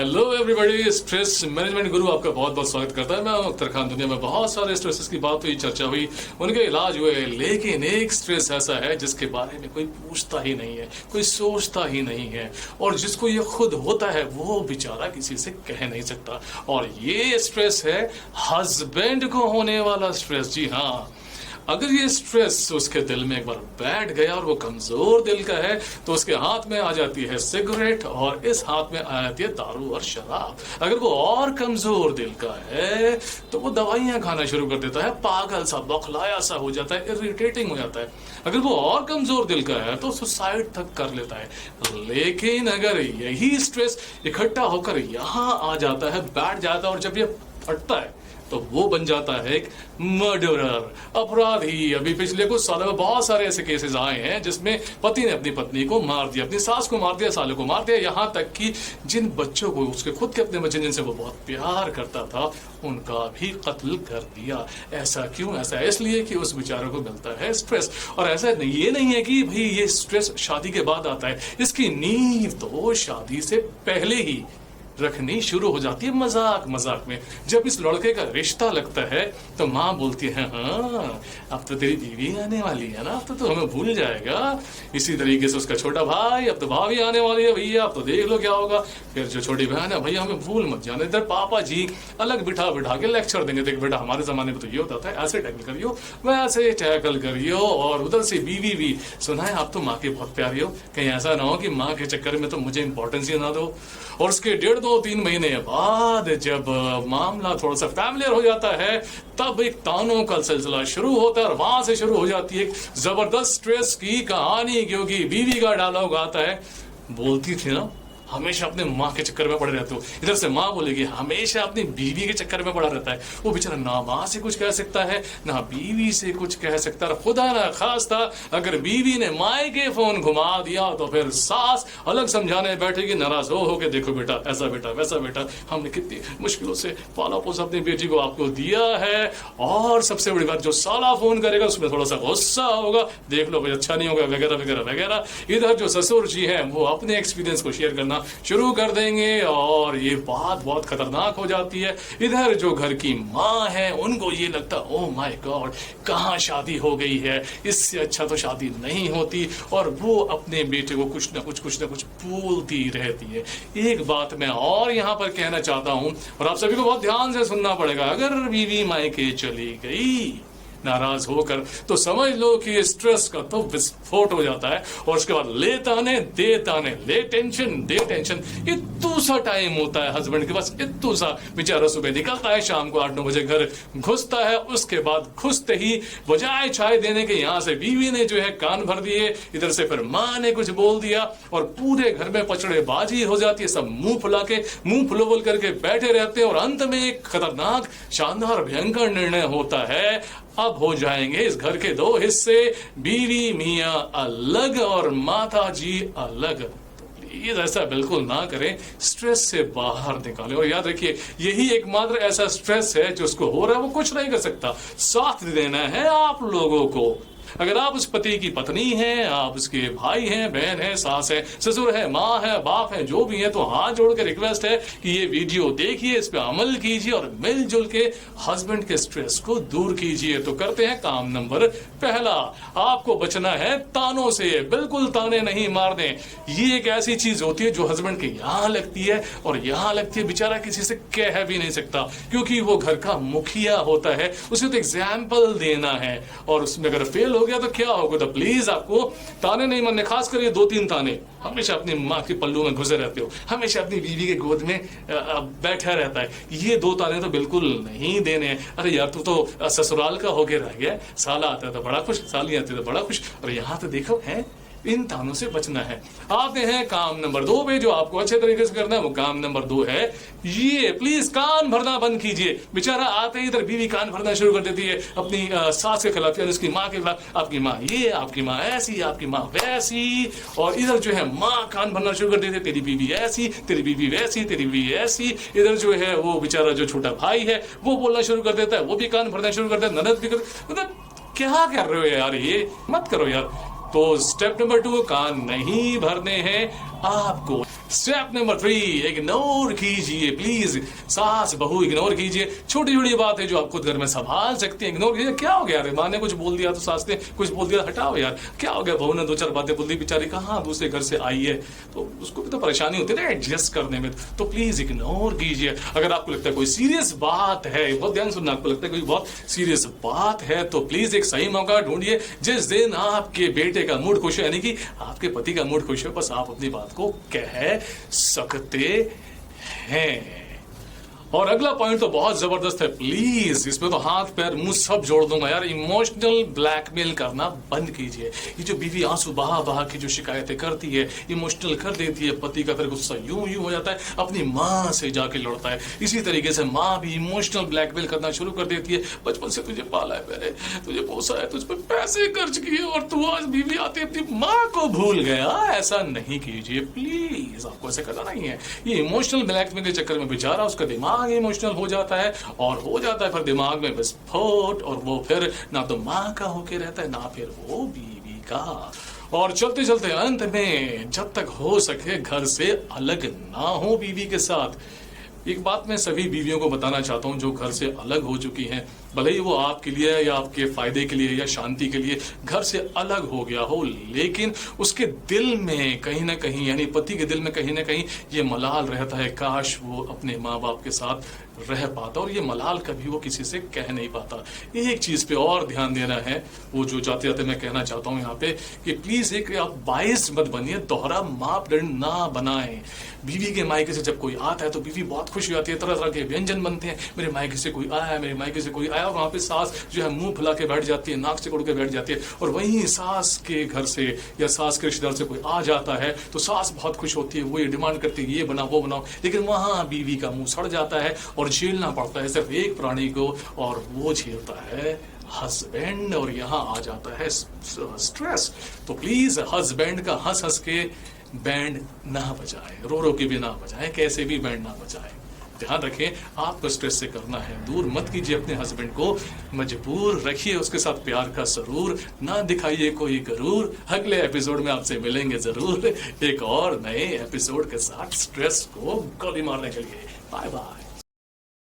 Hello everybody, stress management गुरु आपका बहुत बहुत स्वागत करता है। मैं अख्तर खान। दुनिया में बहुत सारे स्ट्रेसेस की बात हुई, चर्चा हुई, उनके इलाज हुए, लेकिन एक स्ट्रेस ऐसा है जिसके बारे में कोई पूछता ही नहीं है, कोई सोचता ही नहीं है, और जिसको ये खुद होता है वो बेचारा किसी से कह नहीं सकता। और ये स्ट्रेस है हस्बैंड को होने वाला स्ट्रेस। जी हाँ, अगर ये स्ट्रेस उसके दिल में एक बार बैठ गया और वो कमजोर दिल का है तो उसके हाथ में आ जाती है सिगरेट और इस हाथ में आ जाती है दारू और शराब। अगर वो और कमजोर दिल का है तो वो दवाइयां खाना शुरू कर देता है, पागल सा, बौखलाया सा हो जाता है, इरिटेटिंग हो जाता है। अगर वो और कमजोर दिल का है तो सुसाइड तक कर लेता है। लेकिन अगर यही स्ट्रेस इकट्ठा होकर यहाँ आ जाता है, बैठ जाता है, और जब ये फटता है तो वो बन जाता है एक मर्डरर, अपराधी। अभी पिछले कुछ सालों में बहुत सारे ऐसे केसेस आए हैं जिसमें पति ने अपनी पत्नी को मार दिया, अपनी सास को मार दिया, सालों को मार दिया, यहाँ तक कि जिन बच्चों को, उसके खुद के अपने बच्चे जिनसे वो बहुत प्यार करता था, उनका भी कत्ल कर दिया। ऐसा क्यों? ऐसा इसलिए कि उस बेचारे को मिलता है स्ट्रेस। और ऐसा ये नहीं है कि भाई ये स्ट्रेस शादी के बाद आता है, इसकी नींव तो शादी से पहले ही रखनी शुरू हो जाती है, मजाक मजाक में। जब इस लड़के का रिश्ता लगता है तो माँ बोलती है, हाँ अब तो तेरी बीवी आने वाली है ना, अब तो हमें भूल जाएगा। इसी तरीके से उसका छोटा भाई, अब तो भाभी आने वाली है भैया, अब तो देख लो क्या होगा। फिर जो छोटी बहन है, भैया हमें भूल मत जाने। इधर पापा जी अलग बिठा बिठा के लेक्चर देंगे, देख बेटा हमारे जमाने में तो ये होता था, ऐसे टैकल करियो, वैसे टैकल करियो। और उधर से बीवी भी, सुना है आप तो माँ के बहुत प्यारी हो, कहीं ऐसा ना हो कि माँ के चक्कर में तो मुझे इंपॉर्टेंस ही ना दो। और उसके 1.5-3 महीने बाद जब मामला थोड़ा सा फैमिलियर हो जाता है तब एक तानों का सिलसिला शुरू होता है, और वहां से शुरू हो जाती है एक जबरदस्त स्ट्रेस की कहानी। क्योंकि बीवी का डायलॉग आता है, बोलती थी ना हमेशा अपने माँ के चक्कर में पड़े रहते हो। इधर से माँ बोलेगी हमेशा अपनी बीवी के चक्कर में पड़ा रहता है। वो बेचारा ना माँ से कुछ कह सकता है ना बीवी से कुछ कह सकता है। खुदा ना खास्ता अगर बीवी ने माए के फोन घुमा दिया तो फिर सास अलग समझाने बैठेगी, नाराज हो के, देखो बेटा ऐसा बेटा वैसा बेटा, हमने कितनी मुश्किलों से पाला पोसा अपनी बेटी को आपको दिया है। और सबसे बड़ी बात, जो साला फोन करेगा उसमें थोड़ा सा गुस्सा होगा, देख लो भाई अच्छा नहीं होगा, वगैरह वगैरह वगैरह। इधर जो ससुर जी हैं वो अपने एक्सपीरियंस को शेयर करना शुरू कर देंगे और ये बात बहुत खतरनाक हो जाती है। इधर जो घर की माँ है उनको ये लगता है, ओह माय गॉड कहाँ शादी हो गई है, इससे अच्छा तो शादी नहीं होती। और वो अपने बेटे को कुछ ना कुछ बोलती रहती है। एक बात मैं और यहाँ पर कहना चाहता हूँ, और आप सभी को बहुत ध्यान से सुनना पड़ेगा। अगर बीवी मायके चली गई नाराज होकर तो समझ लो कि स्ट्रेस का तो विस्फोट हो जाता है। और उसके बाद ले ताने दे ताने, ले टेंशन दे टेंशन, इतू सा टाइम होता है हस्बैंड के पास, इतू सा। बेचारा सुबह निकलता है, शाम को 8-9 बजे घर घुसता है। उसके बाद घुसते ही बजाय चाय देने के यहाँ से बीवी ने जो है कान भर दिए, इधर से फिर माँ ने कुछ बोल दिया, और पूरे घर में पचड़ेबाजी हो जाती है। सब मुंह फुला के, मुंह फुलोबुल करके बैठे रहते हैं। और अंत में एक खतरनाक, शानदार, भयंकर निर्णय होता है, अब हो जाएंगे इस घर के 2 हिस्से, बीवी मियां अलग और माता जी अलग। प्लीज ऐसा बिल्कुल ना करें, स्ट्रेस से बाहर निकालें। और याद रखिए यही एकमात्र ऐसा स्ट्रेस है जो उसको हो रहा है वो कुछ नहीं कर सकता, साथ देना है आप लोगों को। अगर आप उस पति की पत्नी हैं, आप उसके भाई हैं, बहन है, सास है, ससुर है, माँ है, बाप है, जो भी है, तो हाथ जोड़ के रिक्वेस्ट है कि ये वीडियो देखिए, इस पे अमल कीजिए और मिलजुल के हस्बैंड के स्ट्रेस को दूर कीजिए। तो करते हैं काम नंबर 1, आपको बचना है तानों से। बिल्कुल ताने नहीं मारने। ये एक ऐसी चीज होती है जो हस्बैंड के यहाँ लगती है और यहाँ लगती है, बेचारा किसी से कह भी नहीं सकता क्योंकि वो घर का मुखिया होता है, उसे तो एग्जाम्पल देना है। और उसमें अगर फेल हो गया तो क्या होगा? तो प्लीज आपको ताने नहीं मारने, खास कर ये 2-3 ताने। हमेशा अपनी माँ के पल्लू में घुसे रहते हो, हमेशा अपनी बीवी के गोद में बैठा रहता है, ये 2 ताने तो बिल्कुल नहीं देने। अरे यार तू तो ससुराल का होके रह गया, साला आता है तो बड़ा खुश, साली आती है तो बड़ा खुश, और यहाँ तो देखो है। इन तानों से बचना है। आते हैं काम नंबर 2 पे, जो आपको अच्छे तरीके से करना है। वो काम नंबर 2 है ये, प्लीज कान भरना बंद कीजिए। बेचारा आते ही इधर बीवी कान भरना शुरू कर देती है अपनी सास के खिलाफ या उसकी माँ के खिलाफ। आपकी माँ ये, आपकी माँ ऐसी, आपकी माँ वैसी। और इधर जो है माँ कान भरना शुरू कर देती है, तेरी बीवी ऐसी, तेरी बीवी वैसी, तेरी बीवी ऐसी। इधर जो है वो बेचारा जो छोटा भाई है वो बोलना शुरू कर देता है, वो भी कान भरना शुरू कर देता है, ननद भी कर। मतलब क्या कर रहे हो यार, ये मत करो यार। तो स्टेप नंबर 2, कान नहीं भरने हैं आपको। स्टेप नंबर 3, इग्नोर कीजिए प्लीज। सास बहू इग्नोर कीजिए, छोटी छोटी बात है जो आप खुद घर में संभाल सकते हैं, इग्नोर कीजिए। क्या हो गया, माँ ने कुछ बोल दिया तो सास ने कुछ बोल दिया, हटाओ यार, क्या हो गया, बहू ने 2-4 बातें बोल दी, बेचारी कहाँ दूसरे घर से आई है, तो उसको भी तो परेशानी होती है ना एडजस्ट करने में, तो प्लीज इग्नोर कीजिए। अगर आपको लगता है कोई सीरियस बात है, बहुत ध्यान सुनना, आपको लगता है कोई बहुत सीरियस बात है तो प्लीज एक सही मौका ढूंढिए जिस दिन आपके बेटे का मूड खुश है, यानी कि आपके पति का मूड खुश है, बस आप अपनी बात को कह सकते हैं। और अगला पॉइंट तो बहुत जबरदस्त है, प्लीज इसमें तो हाथ पैर मुंह सब जोड़ दूंगा यार, इमोशनल ब्लैकमेल करना बंद कीजिए। ये जो बीवी आंसू बहा बहा की जो शिकायतें करती है, इमोशनल कर देती है, पति का फिर गुस्सा यूं यूं हो जाता है, अपनी माँ से जाके लड़ता है। इसी तरीके से माँ भी इमोशनल ब्लैकमेल करना शुरू कर देती है, बचपन से तुझे पाला है मैंने, तुझे पोसा है, तुझ पर पैसे खर्च किए और तू आज बीवी आती अपनी माँ को भूल गया। ऐसा नहीं कीजिए प्लीज, आपको ऐसा करना नहीं है। ये इमोशनल ब्लैकमेल के चक्कर में बेचारा उसका दिमाग इमोशनल हो जाता है और हो जाता है फिर दिमाग में विस्फोट, और वो फिर ना तो माँ का होके रहता है ना फिर वो बीवी का। और चलते चलते अंत में जब तक हो सके घर से अलग ना हो बीवी के साथ। एक बात मैं सभी बीवियों को बताना चाहता हूं जो घर से अलग हो चुकी हैं, भले ही वो आपके लिए या आपके फायदे के लिए या शांति के लिए घर से अलग हो गया हो, लेकिन उसके दिल में कहीं ना कहीं, यानी पति के दिल में कहीं ना कहीं ये मलाल रहता है, काश वो अपने माँ बाप के साथ रह पाता, और ये मलाल कभी वो किसी से कह नहीं पाता। एक चीज पे और ध्यान देना है, वो जो जाते जाते मैं कहना चाहता हूँ यहाँ पे, कि प्लीज एक आप बायस मत बनिए, दोहरा मापदंड ना बनाएं। बीवी के मायके से जब कोई आता है तो बीवी बहुत खुश हो जाती है, तरह तरह के व्यंजन बनते हैं, मेरे मायके से कोई आया, मेरे मायके से कोई आया, और वहाँ पे सास जो है मुंह फुला के बैठ जाती है, नाक से उड़ के बैठ जाती है। और वहीं सास के घर से या सास के रिश्तेदार से कोई आ जाता है तो सास बहुत खुश होती है, वो ये डिमांड करती है ये बनाओ वो बनाओ, लेकिन वहाँ बीवी का मुंह सड़ जाता है और झेलना पड़ता है सिर्फ एक प्राणी को, और वो झेलता है हस्बैंड, और यहाँ आ जाता है स्ट्रेस। तो प्लीज हस्बैंड का हंस हंस के बैंड ना बजाए, रो रो के भी ना बजाए, कैसे भी बैंड ना बजाए। ध्यान रखें, आपको स्ट्रेस से करना है, दूर मत कीजिए अपने हस्बैंड को, मजबूर रखिए उसके साथ प्यार का सरूर, ना दिखाइए कोई गरूर। अगले एपिसोड में आपसे मिलेंगे जरूर एक और नए एपिसोड के साथ स्ट्रेस को गोली मारने के लिए। Bye bye.